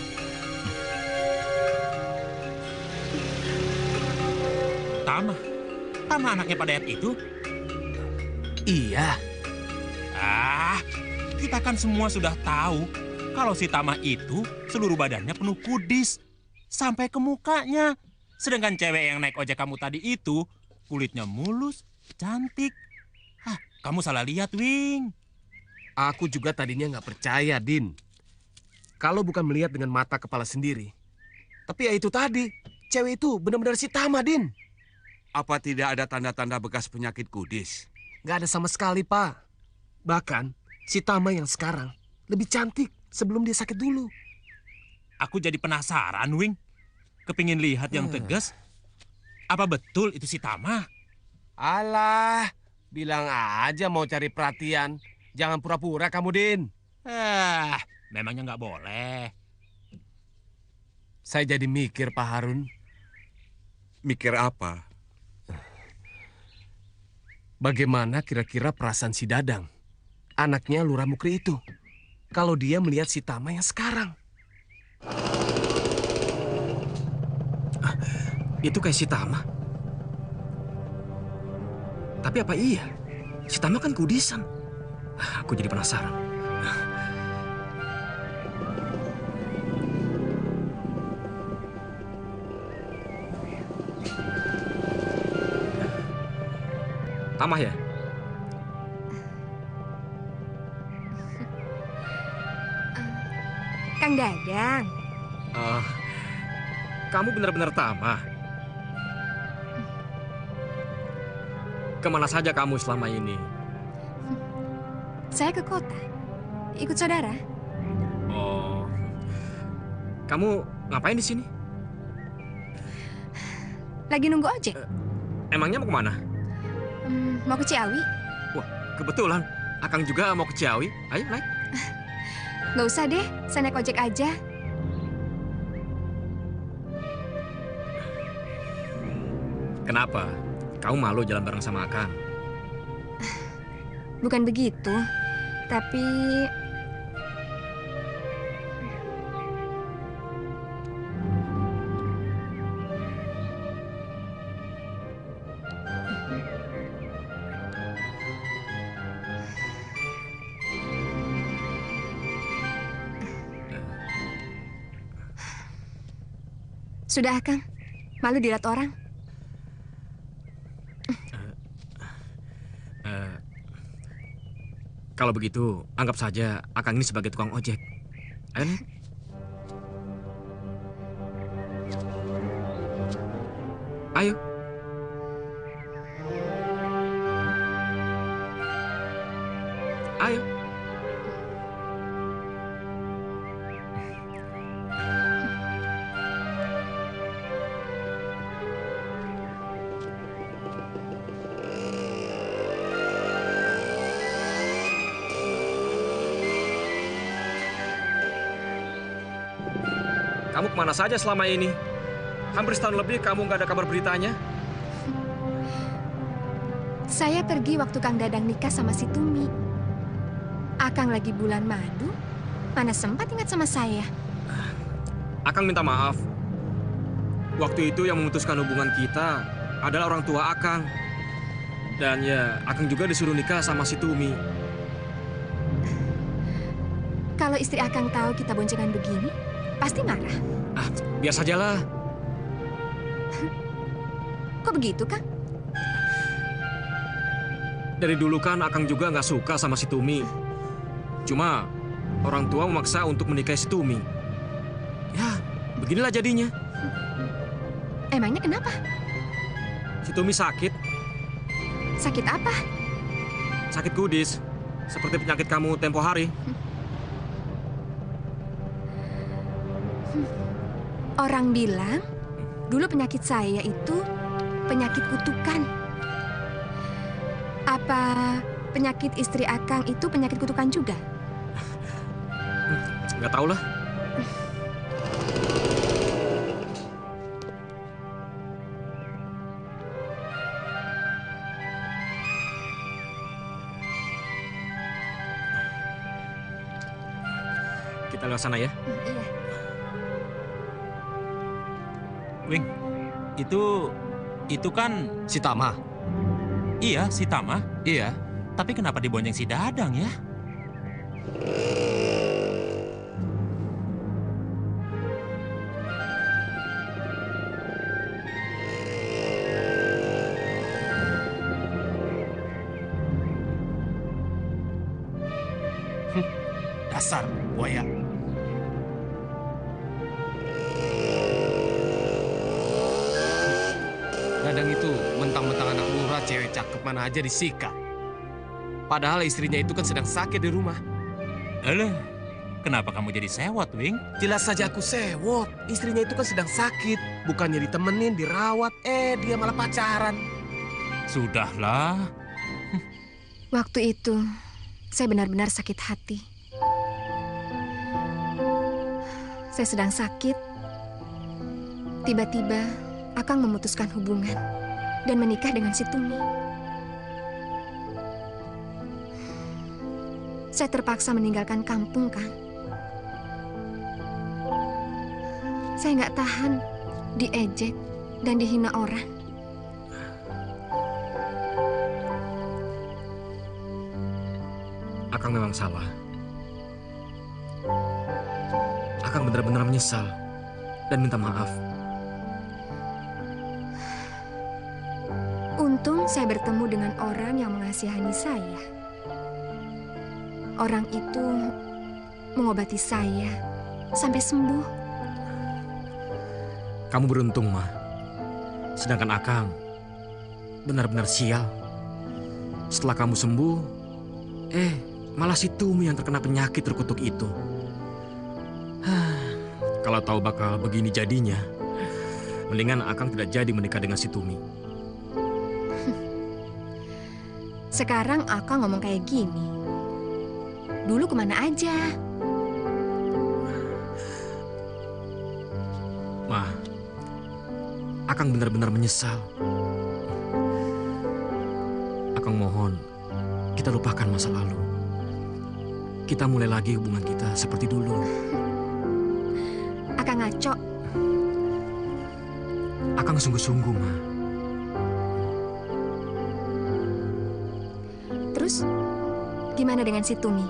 Tamah? Tamah anaknya Pak Dayat itu? Iya. Kita kan semua sudah tahu kalau si Tamah itu seluruh badannya penuh kudis. Sampai ke mukanya. Sedangkan cewek yang naik ojek kamu tadi itu kulitnya mulus, cantik. Kamu salah lihat, Wing. Aku juga tadinya nggak percaya, Din. Kalau bukan melihat dengan mata kepala sendiri. Tapi ya itu tadi, cewek itu benar-benar si Tamah, Din. Apa tidak ada tanda-tanda bekas penyakit kudis? Nggak ada sama sekali, Pak. Bahkan, si Tamah yang sekarang lebih cantik sebelum dia sakit dulu. Aku jadi penasaran, Wing. Kepingin lihat yang tegas. Apa betul itu si Tamah? Alah, bilang aja mau cari perhatian. Jangan pura-pura kamu, Din. Memangnya nggak boleh. Saya jadi mikir, Pak Harun. Mikir apa? Bagaimana kira-kira perasaan si Dadang, anaknya Lurah Mukri itu, kalau dia melihat si Tamah yang sekarang? Itu kayak si Tamah. Tapi apa iya? Si Tamah kan kudisan. Aku jadi penasaran. Tamah ya? Kang Dadang. Kamu benar-benar Tamah. Kemana saja kamu selama ini? Saya ke kota. Ikut saudara. Oh. Kamu ngapain di sini? Lagi nunggu ojek. Emangnya mau kemana? Mau ke Ciawi. Wah, kebetulan. Akang juga mau ke Ciawi. Ayo, naik. Nggak usah deh, saya naik ojek aja. Kenapa? Kamu malu jalan bareng sama Akang? Bukan begitu, tapi... Sudah, Kang. Malu dilihat orang. Kalau begitu, anggap saja Akang ini sebagai tukang ojek. Ayo, nih. Ayo. Ayo. Kamu kemana saja selama ini? Hampir setahun lebih kamu nggak ada kabar beritanya. Saya pergi waktu Kang Dadang nikah sama si Tumi. Akang lagi bulan madu, mana sempat ingat sama saya. Akang minta maaf. Waktu itu yang memutuskan hubungan kita adalah orang tua Akang. Dan ya, Akang juga disuruh nikah sama si Tumi. Kalau istri Akang tahu kita boncengan begini, pasti marah. Biar sajalah. Kok begitu, Kang? Dari dulu kan Akang juga nggak suka sama si Tumi. Cuma orang tua memaksa untuk menikahi si Tumi. Ya, beginilah jadinya. Emangnya kenapa? Si Tumi sakit. Sakit apa? Sakit kudis. Seperti penyakit kamu tempo hari. Orang bilang, dulu penyakit saya itu penyakit kutukan. Apa penyakit istri Akang itu penyakit kutukan juga? Nggak tahu lah. Kita lewat sana ya. Iya. Wing, itu kan si Tama. Iya, si Tama. Iya. Tapi kenapa dibonceng si Dadang ya? Dasar buaya. Dadang itu mentang-mentang anak lurah, cewek cakep mana aja disikat. Padahal istrinya itu kan sedang sakit di rumah. Alah, kenapa kamu jadi sewot, Wing? Jelas saja aku sewot. Istrinya itu kan sedang sakit. Bukannya ditemenin, dirawat. Dia malah pacaran. Sudahlah. Waktu itu, saya benar-benar sakit hati. Saya sedang sakit. Tiba-tiba, Akang memutuskan hubungan dan menikah dengan si Tumi. Saya terpaksa meninggalkan kampung, Kang. Saya nggak tahan diejek dan dihina orang. Akang memang salah. Akang benar-benar menyesal dan minta maaf. Untung saya bertemu dengan orang yang mengasihani saya. Orang itu mengobati saya sampai sembuh. Kamu beruntung, Ma. Sedangkan Akang benar-benar sial. Setelah kamu sembuh, malah si Tumi yang terkena penyakit terkutuk itu. Kalau tahu bakal begini jadinya, mendingan Akang tidak jadi menikah dengan si Tumi. Sekarang Akang ngomong kayak gini. Dulu kemana aja? Ma, Akang benar-benar menyesal. Akang mohon, kita lupakan masa lalu. Kita mulai lagi hubungan kita seperti dulu. Akang ngaco. Akang sungguh-sungguh, Ma. Terus, gimana dengan si Tumi?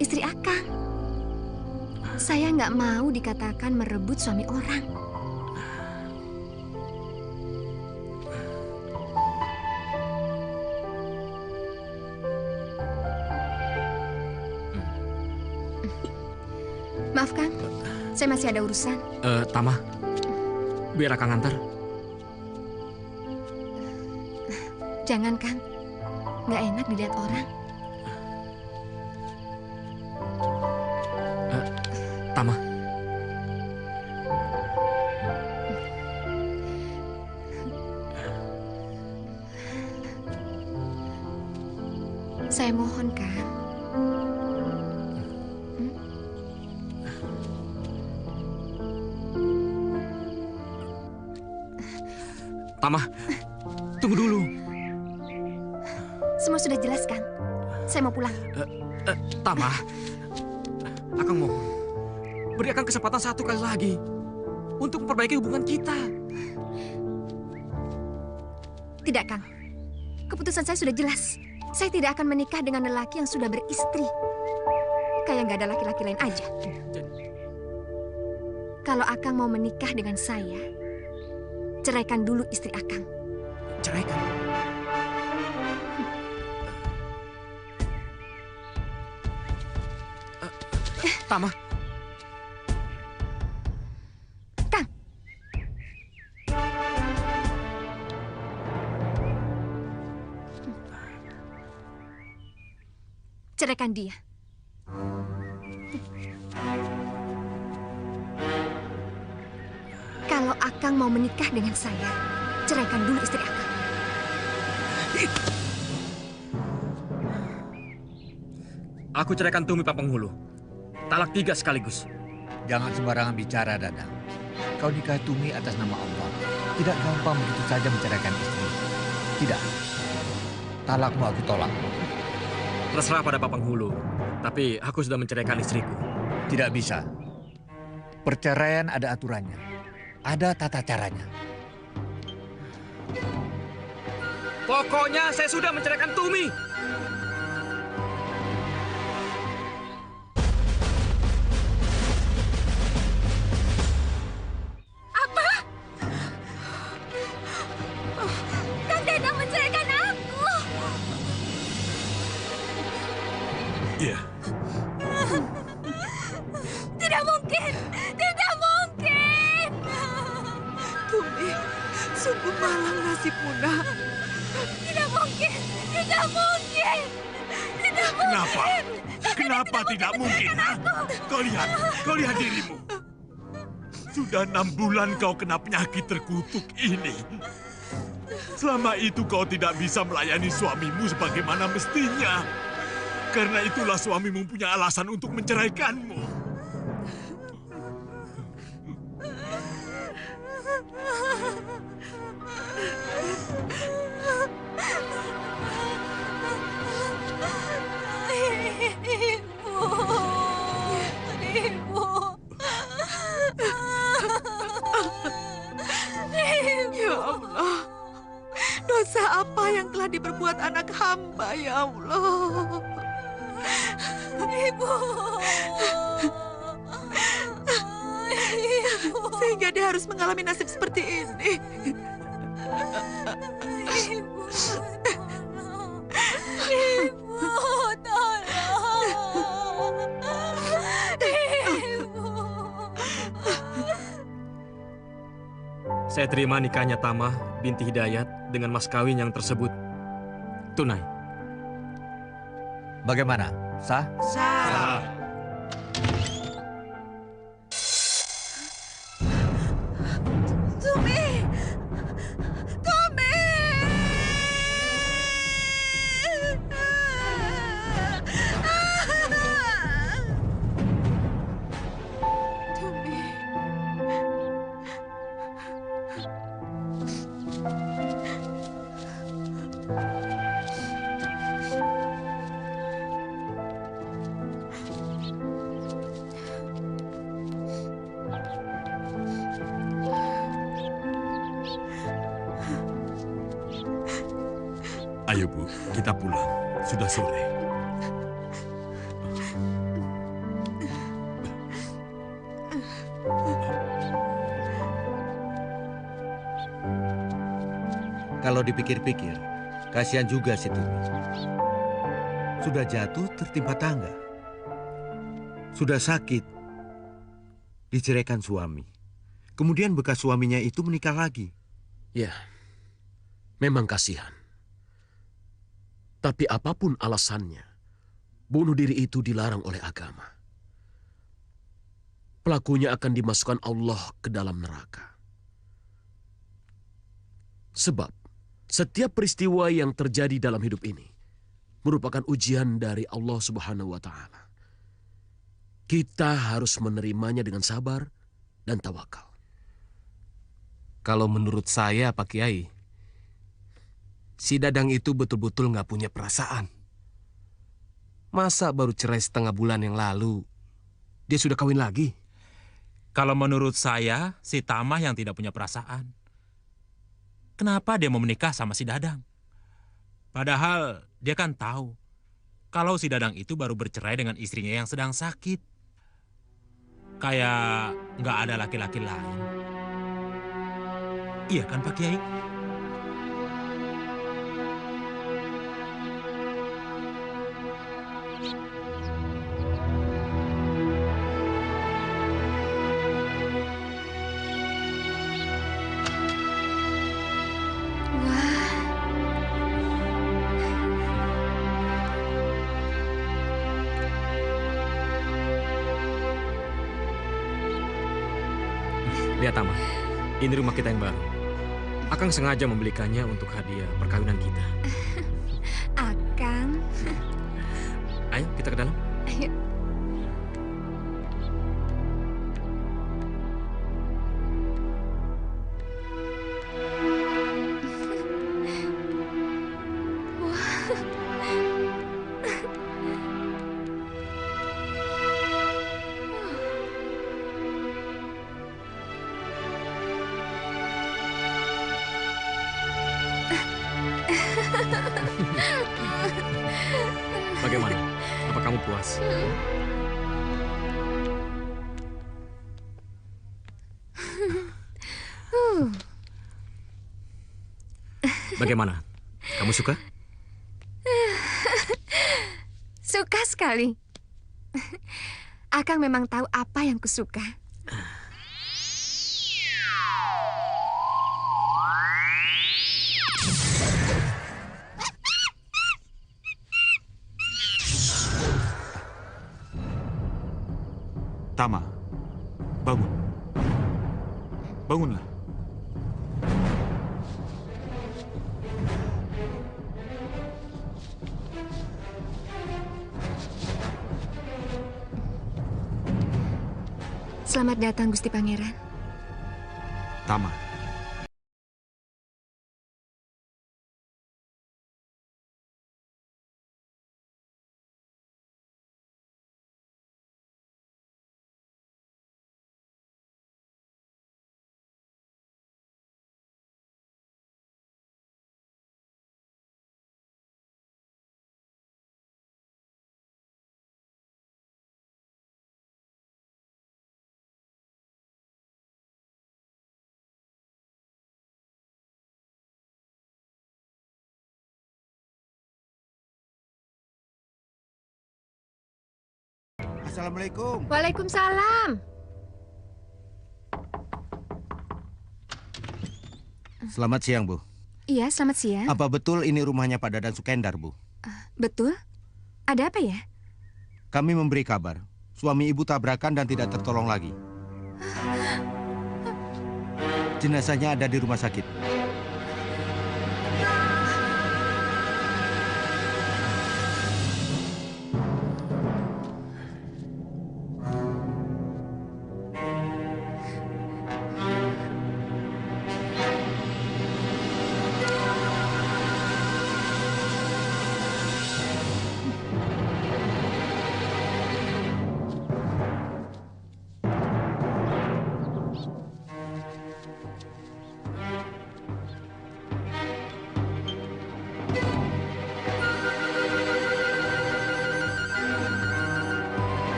Istri Akang. Saya nggak mau dikatakan merebut suami orang. Maaf, Kang. Saya masih ada urusan. Tama, biar Akang antar. Jangan, Kang. Nggak enak dilihat orang. Tama. Saya mohon, Kang. Tama, tunggu dulu. Semua sudah jelas, Kang. Saya mau pulang. Tama, Akang mohon, beri Akang kesempatan satu kali lagi untuk memperbaiki hubungan kita. Tidak, Kang. Keputusan saya sudah jelas. Saya tidak akan menikah dengan lelaki yang sudah beristri. Kayak nggak ada laki-laki lain aja. Kalau Akang mau menikah dengan saya, ceraikan dulu istri Akang. Ceraikan? Tama. Kang. Ceraikan dia. Kalau Akang mau menikah dengan saya, ceraikan dulu istri Akang. Aku ceraikan Tumi Pak Penghulu. Talak 3 sekaligus. Jangan sembarangan bicara, Dadang. Kau nikah Tumi atas nama Allah. Tidak gampang begitu saja menceraikan istri. Tidak. Talakmu aku tolak. Terserah pada Pak Penghulu. Tapi aku sudah menceraikan istriku. Tidak bisa. Perceraian ada aturannya. Ada tata caranya. Pokoknya saya sudah menceraikan Tumi. Apa? Kang Dadang menceraikan aku. Iya. Tidak mungkin. Tidak mungkin. Tumi, sungguh malang nasibmu, nak. Tidak mungkin. Tidak mungkin. Tidak mungkin. Kenapa? Kenapa tidak mungkin? Ha? Kau lihat dirimu. Sudah 6 bulan kau kena penyakit terkutuk ini. Selama itu kau tidak bisa melayani suamimu sebagaimana mestinya. Karena itulah suamimu punya alasan untuk menceraikanmu. Ya Allah, dosa apa yang telah diperbuat anak hamba, ya Allah. Ibu. Sehingga dia harus mengalami nasib seperti ini. Ibu, tolong. Ibu. Saya terima nikahnya Tamah binti Hidayat dengan mas kawin yang tersebut. Tunai. Bagaimana? Sah? Sah. Tumi. Tumi. Ayo Bu, kita pulang. Sudah sore. Kalau dipikir-pikir, kasihan juga si Tumi. Sudah jatuh tertimpa tangga. Sudah sakit, diceraikan suami. Kemudian bekas suaminya itu menikah lagi. Ya, memang kasihan. Tapi apapun alasannya, bunuh diri itu dilarang oleh agama. Pelakunya akan dimasukkan Allah ke dalam neraka. Sebab setiap peristiwa yang terjadi dalam hidup ini merupakan ujian dari Allah Subhanahu wa Ta'ala. Kita harus menerimanya dengan sabar dan tawakal. Kalau menurut saya, Pak Kiai, si Dadang itu betul-betul nggak punya perasaan. Masa baru cerai setengah bulan yang lalu, dia sudah kawin lagi? Kalau menurut saya, si Tamah yang tidak punya perasaan. Kenapa dia mau menikah sama si Dadang? Padahal dia kan tahu kalau si Dadang itu baru bercerai dengan istrinya yang sedang sakit. Kayak nggak ada laki-laki lain. Iya kan Pak Kiai? Lihat, Tama. Ini rumah kita yang baru. Akang sengaja membelikannya untuk hadiah perkawinan kita. Akang. Ayo, kita ke dalam. Ayo. Bagaimana? Apa kamu puas? Bagaimana? Kamu suka? Suka sekali. Akang memang tahu apa yang kusuka. Tama, bangun. Bangunlah. Selamat datang, Gusti Pangeran. Tama. Assalamualaikum. Waalaikumsalam. Selamat siang, Bu. Iya, selamat siang. Apa betul ini rumahnya Pak Dadan Sukendar, Bu? Betul. Ada apa ya? Kami memberi kabar. Suami Ibu tabrakan dan tidak tertolong lagi. Jenazahnya ada di rumah sakit.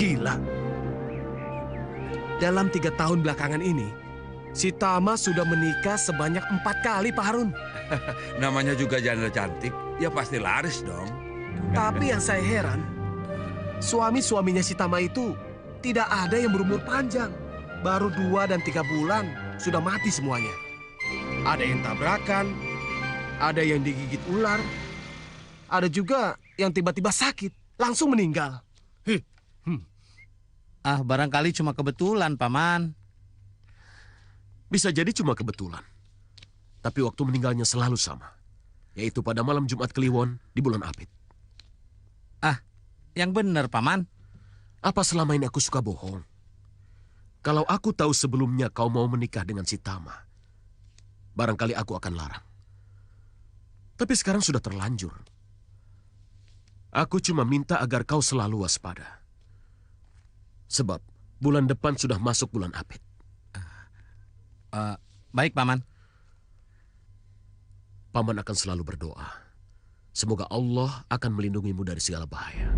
Gila. dalam 3 tahun belakangan ini, si Tama sudah menikah sebanyak 4 kali, Pak Harun. Namanya juga janda cantik, ya pasti laris dong. Tapi yang saya heran, suami-suaminya si Tama itu tidak ada yang berumur panjang. Baru 2 dan 3 bulan sudah mati semuanya. Ada yang tabrakan, ada yang digigit ular, ada juga yang tiba-tiba sakit, langsung meninggal. Barangkali cuma kebetulan, Paman. Bisa jadi cuma kebetulan. Tapi waktu meninggalnya selalu sama. Yaitu pada malam Jumat Kliwon di bulan Apit. Yang benar, Paman. Apa selama ini aku suka bohong? Kalau aku tahu sebelumnya kau mau menikah dengan si Tama, barangkali aku akan larang. Tapi sekarang sudah terlanjur. Aku cuma minta agar kau selalu waspada. Sebab bulan depan sudah masuk bulan Apit. Baik, Paman. Paman akan selalu berdoa. Semoga Allah akan melindungimu dari segala bahaya.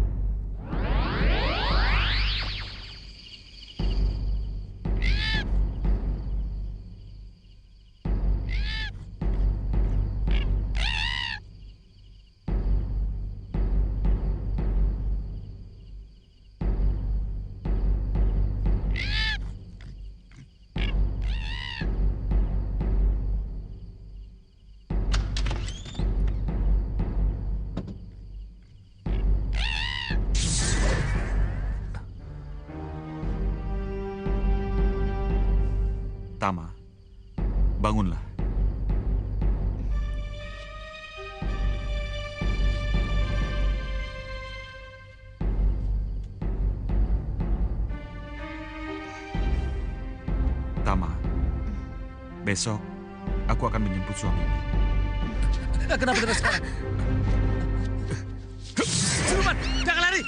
Tama, bangunlah. Tama, besok aku akan menjemput suamimu. Kenapa tidak sekarang? Siluman, jangan lari!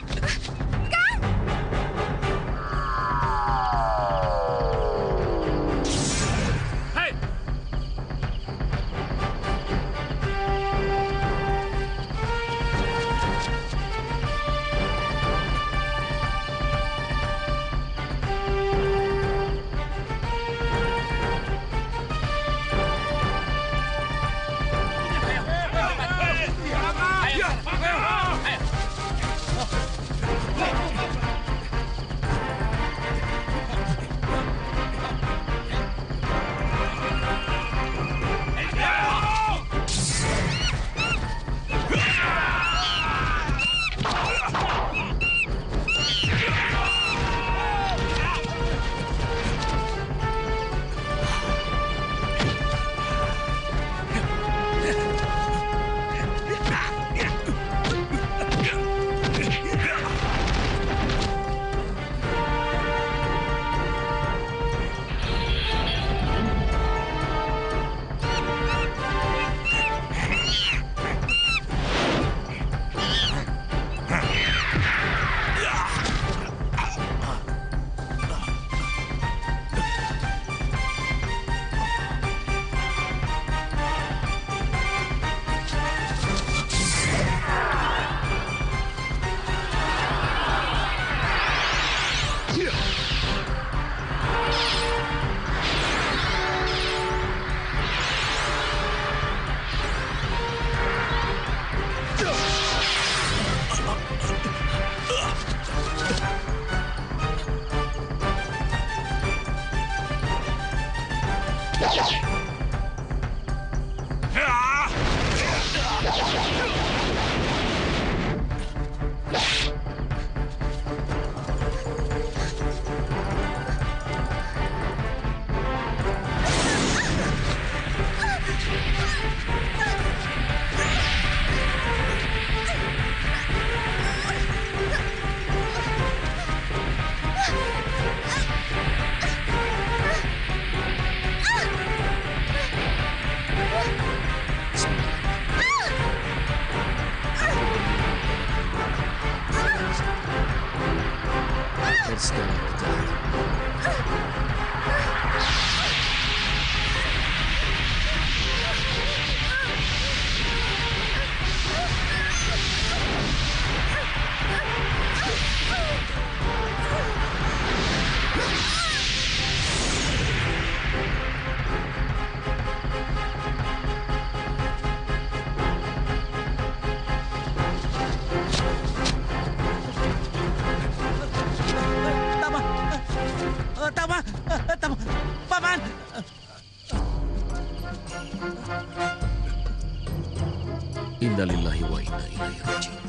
Innalillahi wa inna ilaihi raji'un.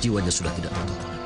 Jiwanya sudah tidak tertolong.